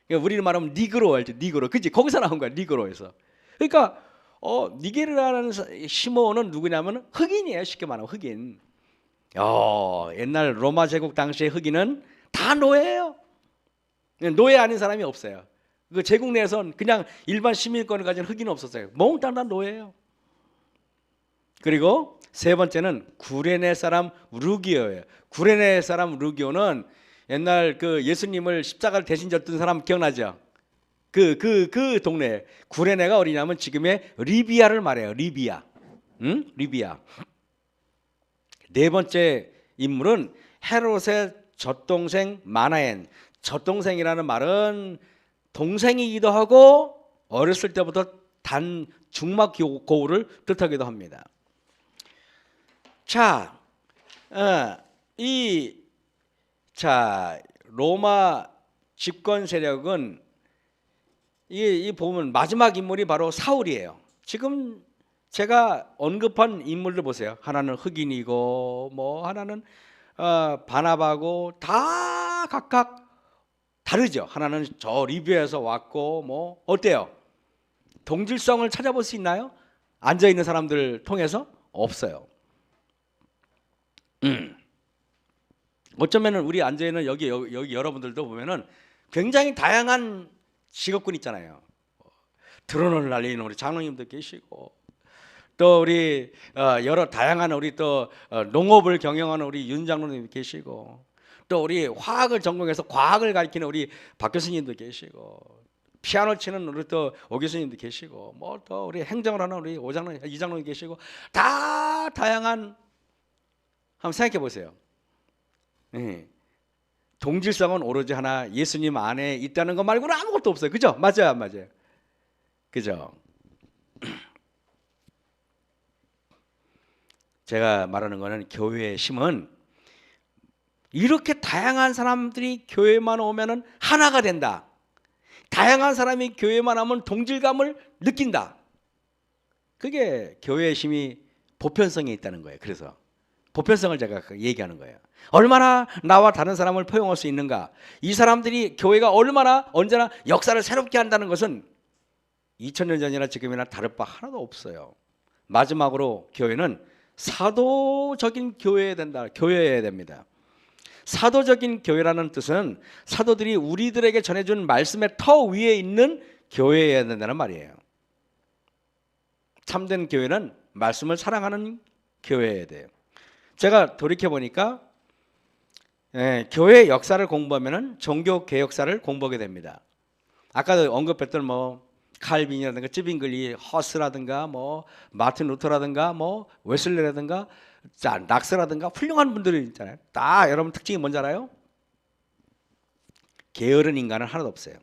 그러니까 우리는 말하면 니그로 알죠? 니그로. 그치? 거기서 나온 거야. 니그로에서. 그러니까 니게르라는 시몬은 누구냐면 흑인이에요. 쉽게 말하면 흑인. 옛날 로마 제국 당시의 흑인은 다 노예예요. 노예 아닌 사람이 없어요. 그 제국 내에선 그냥 일반 시민권을 가진 흑인은 없었어요. 몽땅 다 노예예요. 그리고 세 번째는 구레네 사람 루기오예요. 구레네 사람 루기오는 옛날 그 예수님을 십자가를 대신 졌던 사람 기억나죠? 그 동네 구레네가 어디냐면 지금의 리비아를 말해요. 리비아. 리비아. 네 번째 인물은 헤롯의 젖동생 마나엔. 젖동생이라는 말은 동생이기도 하고 어렸을 때부터 단 중막 고우를 뜻하기도 합니다. 자, 로마 집권 세력은 이 보면 마지막 인물이 바로 사울이에요. 지금 제가 언급한 인물들 보세요. 하나는 흑인이고 뭐 하나는 바나바고 다 각각 다르죠. 하나는 저 리비아에서 왔고 뭐 어때요? 동질성을 찾아볼 수 있나요? 앉아 있는 사람들 통해서 없어요. 어쩌면은 우리 앉아 있는 여기 여러분들도 보면은 굉장히 다양한 직업군 있잖아요. 드론을 날리는 우리 장로님도 계시고 또 우리 여러 다양한 우리 또 농업을 경영하는 우리 윤 장로님 계시고 또 우리 화학을 전공해서 과학을 가르치는 우리 박 교수님도 계시고 피아노 치는 우리 또 오 교수님도 계시고 뭐 또 우리 행정을 하는 우리 오 장로님, 이 장로님 계시고 다 다양한 한번 생각해 보세요. 동질성은 오로지 하나 예수님 안에 있다는 것 말고는 아무것도 없어요. 그죠? 맞아요, 안 맞아요? 그죠? 제가 말하는 거는 교회의 힘은 이렇게 다양한 사람들이 교회만 오면은 하나가 된다. 다양한 사람이 교회만 하면 동질감을 느낀다. 그게 교회의 힘이 보편성에 있다는 거예요. 그래서 보편성을 제가 얘기하는 거예요. 얼마나 나와 다른 사람을 포용할 수 있는가. 이 사람들이 교회가 얼마나 언제나 역사를 새롭게 한다는 것은 2000년 전이나 지금이나 다를 바 하나도 없어요. 마지막으로 교회는 사도적인 교회여야 된다. 교회여야 됩니다. 사도적인 교회라는 뜻은 사도들이 우리들에게 전해준 말씀의 터 위에 있는 교회여야 된다는 말이에요. 참된 교회는 말씀을 사랑하는 교회여야 돼요. 제가 돌이켜보니까 교회 역사를 공부하면 종교 개혁사를 공부하게 됩니다. 아까도 언급했던 칼빈이라든가 쯔빙글리, 허스라든가 마틴 루터라든가 웨슬레라든가 낙스라든가 훌륭한 분들이 있잖아요. 다 여러분 특징이 뭔지 알아요? 게으른 인간은 하나도 없어요.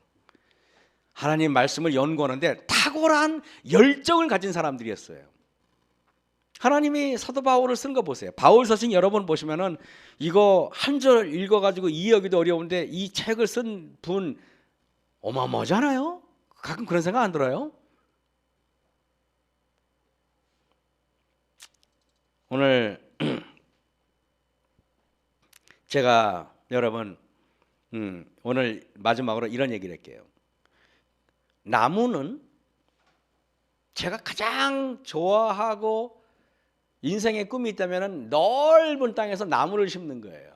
하나님 말씀을 연구하는데 탁월한 열정을 가진 사람들이었어요. 하나님이 사도 바울을 쓴 거 보세요. 바울 서신 여러분 보시면은 이거 한 절 읽어가지고 이해하기도 어려운데 이 책을 쓴 분 어마어마하잖아요. 가끔 그런 생각 안 들어요? 오늘 제가 여러분 오늘 마지막으로 이런 얘기를 할게요. 나무는 제가 가장 좋아하고 인생의 꿈이 있다면 넓은 땅에서 나무를 심는 거예요.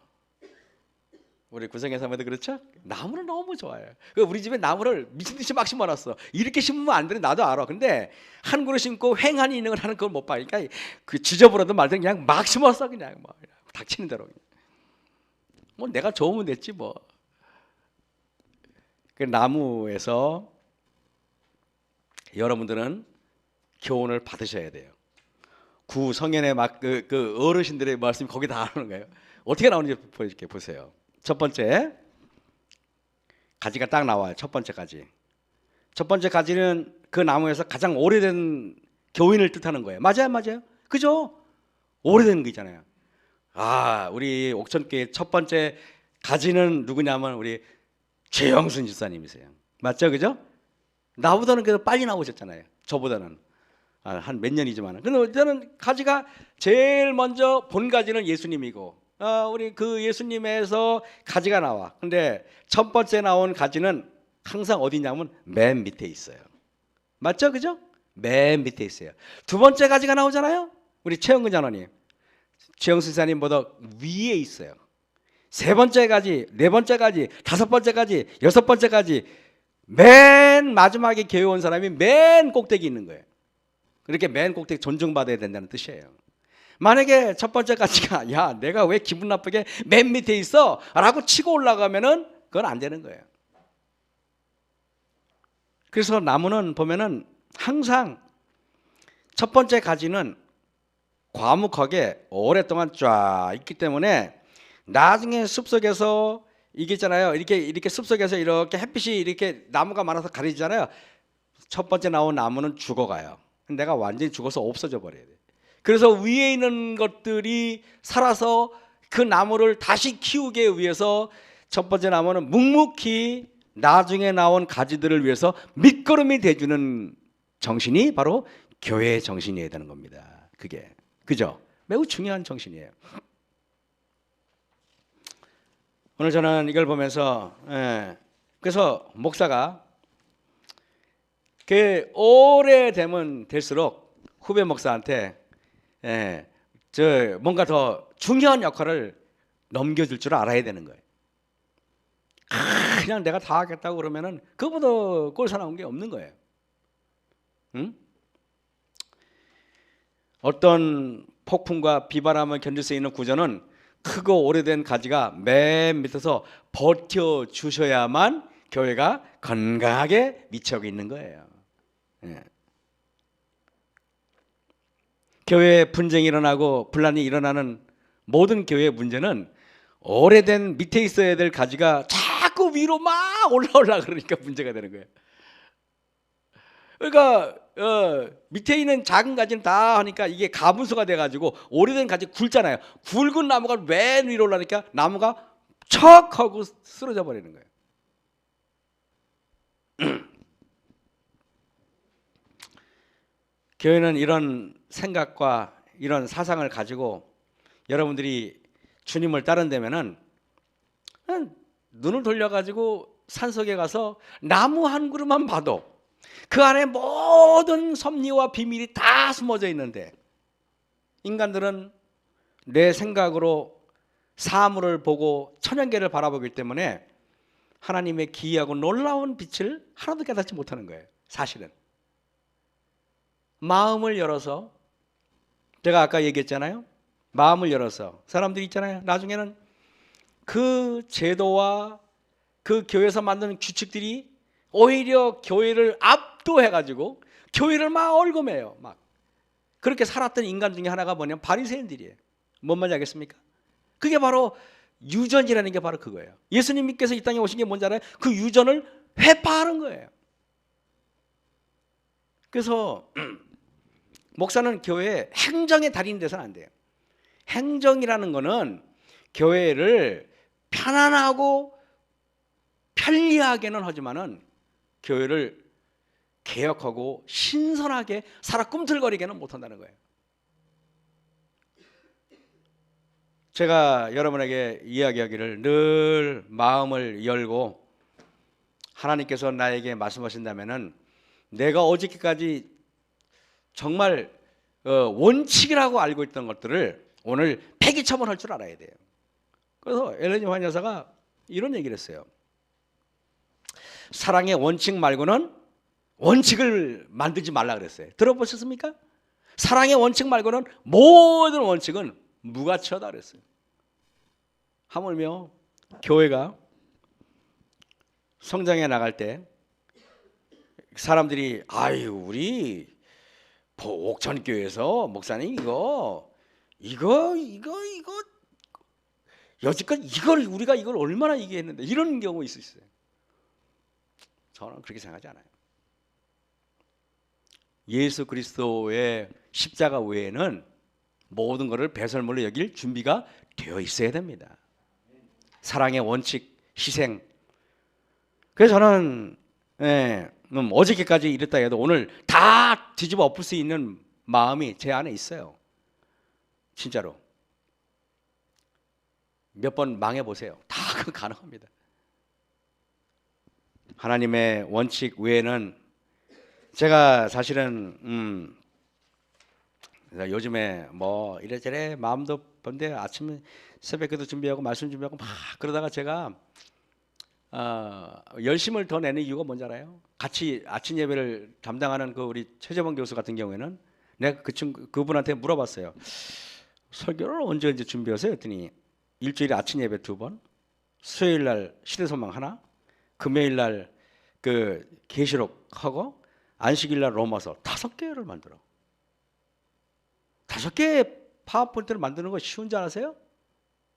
우리 구성의 삶에도 그렇죠? 나무를 너무 좋아해요. 우리 집에 나무를 미친 듯이 막 심어놨어. 이렇게 심으면 안 되는 나도 알아. 근데 한 그루 심고 횡하니 있는 걸 하는 걸 못 봐. 그러니까 그 지저분하든 말든 그냥 막 심었어. 그냥 닥치는 대로. 내가 좋으면 됐지 뭐. 그 나무에서 여러분들은 교훈을 받으셔야 돼요. 구성현의 막 그 어르신들의 말씀이 거기 다 하는 거예요. 어떻게 나오는지 보여줄게 보세요. 첫 번째 가지가 딱 나와요. 첫 번째 가지. 첫 번째 가지는 그 나무에서 가장 오래된 교인을 뜻하는 거예요. 맞아요, 맞아요. 그죠? 오래된 거 있잖아요. 우리 옥천교회 첫 번째 가지는 누구냐면 우리 최영순 집사님이세요. 맞죠, 그죠? 나보다는 그래도 빨리 나오셨잖아요. 저보다는 한 몇 년이지만. 근데 저는 가지가 제일 먼저 본 가지는 예수님이고, 우리 그 예수님에서 가지가 나와. 근데 첫 번째 나온 가지는 항상 어디냐면 맨 밑에 있어요. 맞죠, 그죠? 맨 밑에 있어요. 두 번째 가지가 나오잖아요. 우리 최영근 장로님, 최영수 지사님보다 위에 있어요. 세 번째 가지, 네 번째 가지, 다섯 번째 가지, 여섯 번째 가지, 맨 마지막에 교회 온 사람이 맨 꼭대기 있는 거예요. 그렇게 맨 꼭대기 존중받아야 된다는 뜻이에요. 만약에 첫 번째 가지가 야 내가 왜 기분 나쁘게 맨 밑에 있어? 라고 치고 올라가면은 그건 안 되는 거예요. 그래서 나무는 보면은 항상 첫 번째 가지는 과묵하게 오랫동안 쫙 있기 때문에 나중에 숲속에서 이게 있잖아요. 이렇게 숲속에서 이렇게 햇빛이 이렇게 나무가 많아서 가리잖아요. 첫 번째 나온 나무는 죽어가요. 내가 완전히 죽어서 없어져 버려야 돼. 그래서 위에 있는 것들이 살아서 그 나무를 다시 키우기 위해서 첫 번째 나무는 묵묵히 나중에 나온 가지들을 위해서 밑거름이 돼주는 정신이 바로 교회의 정신이어야 되는 겁니다. 그게 그죠? 매우 중요한 정신이에요. 오늘 저는 이걸 보면서 그래서 목사가 그 오래되면 될수록 후배 목사한테 뭔가 더 중요한 역할을 넘겨줄 줄 알아야 되는 거예요. 그냥 내가 다 하겠다고 그러면은 그거보다 꼴사나운 게 없는 거예요. 응? 어떤 폭풍과 비바람을 견딜 수 있는 구조는 크고 오래된 가지가 맨 밑에서 버텨 주셔야만 교회가 건강하게 미쳐오고 있는 거예요. 교회에 분쟁이 일어나고 분란이 일어나는 모든 교회의 문제는 오래된 밑에 있어야 될 가지가 자꾸 위로 막 올라오려고 그러니까 문제가 되는 거예요. 그러니까 밑에 있는 작은 가지는 다 하니까 이게 가분수가 돼가지고 오래된 가지 굵잖아요. 굵은 나무가 맨 위로 올라니까 나무가 척 하고 쓰러져 버리는 거예요. 교회는 이런 생각과 이런 사상을 가지고 여러분들이 주님을 따른다면은 눈을 돌려가지고 산속에 가서 나무 한 그루만 봐도 그 안에 모든 섭리와 비밀이 다 숨어져 있는데, 인간들은 내 생각으로 사물을 보고 천연계를 바라보기 때문에 하나님의 기이하고 놀라운 빛을 하나도 깨닫지 못하는 거예요. 사실은 마음을 열어서, 제가 아까 얘기했잖아요. 마음을 열어서 사람들이 있잖아요. 나중에는 그 제도와 그 교회에서 만드는 규칙들이 오히려 교회를 압도해가지고 교회를 막 얼금해요. 막 그렇게 살았던 인간 중에 하나가 뭐냐면 바리새인들이에요. 뭔 말인지 알겠습니까? 그게 바로 유전이라는 게 바로 그거예요. 예수님께서 이 땅에 오신 게 뭔지 알아요? 그 유전을 회파하는 거예요. 그래서 목사는 교회에 행정의 달인이 돼서는 안 돼요. 행정이라는 거는 교회를 편안하고 편리하게는 하지만은 교회를 개혁하고 신선하게 살아 꿈틀거리게는 못한다는 거예요. 제가 여러분에게 이야기하기를 늘 마음을 열고 하나님께서 나에게 말씀하신다면은 내가 어저께까지 정말 원칙이라고 알고 있던 것들을 오늘 폐기처분할 줄 알아야 돼요. 그래서 엘렌 화이트 여사가 이런 얘기를 했어요. 사랑의 원칙 말고는 원칙을 만들지 말라 그랬어요. 들어보셨습니까? 사랑의 원칙 말고는 모든 원칙은 무가치하다 그랬어요. 하물며 교회가 성장해 나갈 때 사람들이 아유 우리 옥천교회에서 목사님 이거 여지껏 우리가 이걸 얼마나 얘기했는데 이런 경우 있어요. 저는 그렇게 생각하지 않아요. 예수 그리스도의 십자가 외에는 모든 것을 배설물로 여길 준비가 되어 있어야 됩니다. 사랑의 원칙, 희생. 그래서 저는 어저께까지 이랬다 해도 오늘 다 뒤집어 엎을 수 있는 마음이 제 안에 있어요. 진짜로. 몇 번 망해보세요. 다 가능합니다. 하나님의 원칙 외에는 제가 사실은 요즘에 뭐 이래저래 마음도 번데 아침에 새벽에도 준비하고 말씀 준비하고 막 그러다가 제가 열심을 더 내는 이유가 뭔지 알아요? 같이 아침 예배를 담당하는 그 우리 최재범 교수 같은 경우에는 내가 그분한테 물어봤어요. 설교를 언제 준비하세요? 했더니 일주일에 아침 예배 2번, 수요일 날 시대소망 하나, 금요일 날 그 계시록 하고 안식일 날 로마서 5개를 만들어. 5개의 파워포인트를 만드는 거 쉬운 줄 아세요?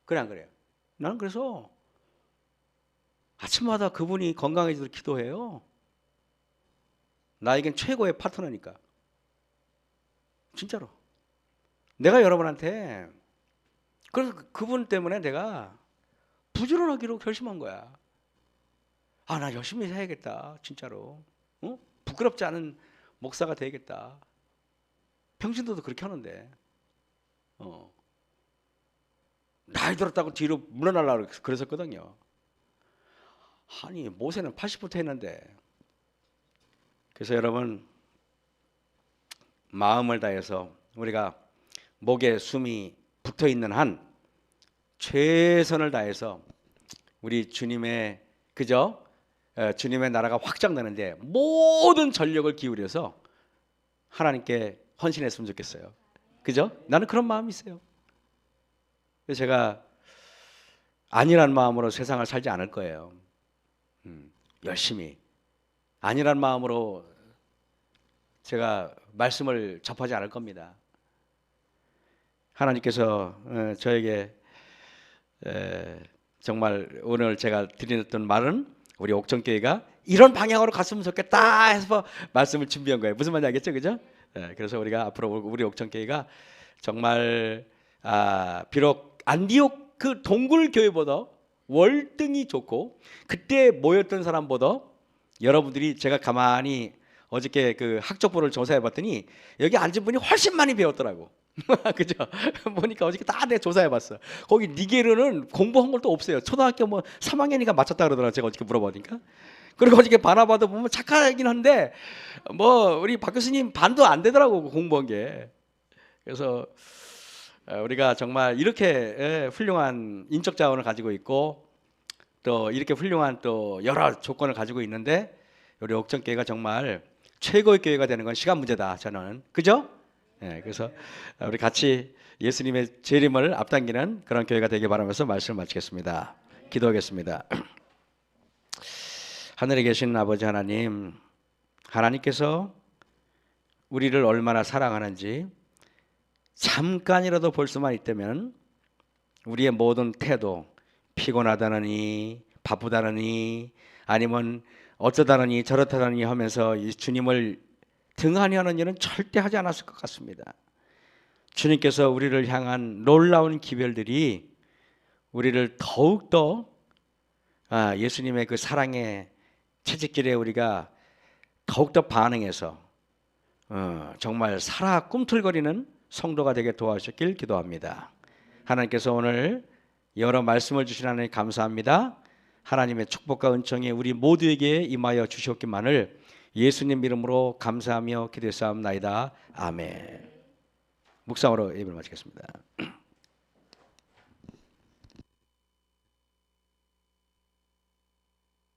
그래 안 그래요? 나는 그래서 아침마다 그분이 건강해지도록 기도해요. 나에겐 최고의 파트너니까. 진짜로. 내가 여러분한테 그래서 그분 때문에 내가 부지런하기로 결심한 거야. 나 열심히 해야겠다. 진짜로. 부끄럽지 않은 목사가 되야겠다. 평신도도 그렇게 하는데 나이 들었다고 뒤로 물러나려고 그랬었거든요. 아니 모세는 80부터 했는데. 그래서 여러분 마음을 다해서 우리가 목에 숨이 붙어있는 한 최선을 다해서 우리 주님의 주님의 나라가 확장되는데 모든 전력을 기울여서 하나님께 헌신했으면 좋겠어요. 그죠? 나는 그런 마음이 있어요. 그래서 제가 안일한 마음으로 세상을 살지 않을 거예요. 열심히 안일한 마음으로 제가 말씀을 접하지 않을 겁니다. 하나님께서 저에게 정말 오늘 제가 드렸던 말은 우리 옥천교회가 이런 방향으로 갔으면 좋겠다 해서 말씀을 준비한 거예요. 무슨 말인지 알겠죠, 그죠? 그래서 우리가 앞으로 우리 옥천교회가 정말 비록 안디옥 그 동굴 교회보다 월등히 좋고 그때 모였던 사람보다 여러분들이 제가 가만히 어저께 그 학적부를 조사해봤더니 여기 앉은 분이 훨씬 많이 배웠더라고. 그죠? 보니까 어저께 다 내가 조사해봤어. 거기 니게르는 공부한 것도 없어요. 초등학교 뭐 3학년이니까 맞췄다 그러더라고. 제가 어저께 물어보니까. 그리고 어저께 바나바도 보면 착하긴 한데 뭐 우리 박 교수님 반도 안 되더라고 공부한 게. 그래서 우리가 정말 이렇게 훌륭한 인적 자원을 가지고 있고 또 이렇게 훌륭한 또 여러 조건을 가지고 있는데 우리 옥천교회가 정말 최고의 교회가 되는 건 시간 문제다. 저는 그죠? 그래서 우리 같이 예수님의 재림을 앞당기는 그런 교회가 되길 바라면서 말씀을 마치겠습니다. 기도하겠습니다. 하늘에 계신 아버지 하나님, 하나님께서 우리를 얼마나 사랑하는지 잠깐이라도 볼 수만 있다면 우리의 모든 태도, 피곤하다느니 바쁘다느니 아니면 어쩌다느니 저렇다느니 하면서 이 주님을 등한히 하는 일은 절대 하지 않았을 것 같습니다. 주님께서 우리를 향한 놀라운 기별들이 우리를 더욱더 예수님의 그 사랑의 채찍질에 우리가 더욱더 반응해서 정말 살아 꿈틀거리는 성도가 되게 도와주셨길 기도합니다. 하나님께서 오늘 여러 말씀을 주신 하나님 감사합니다. 하나님의 축복과 은총이 우리 모두에게 임하여 주시옵기만을 예수님 이름으로 감사하며 기도했사옵나이다. 아멘. 묵상으로 예배를 마치겠습니다.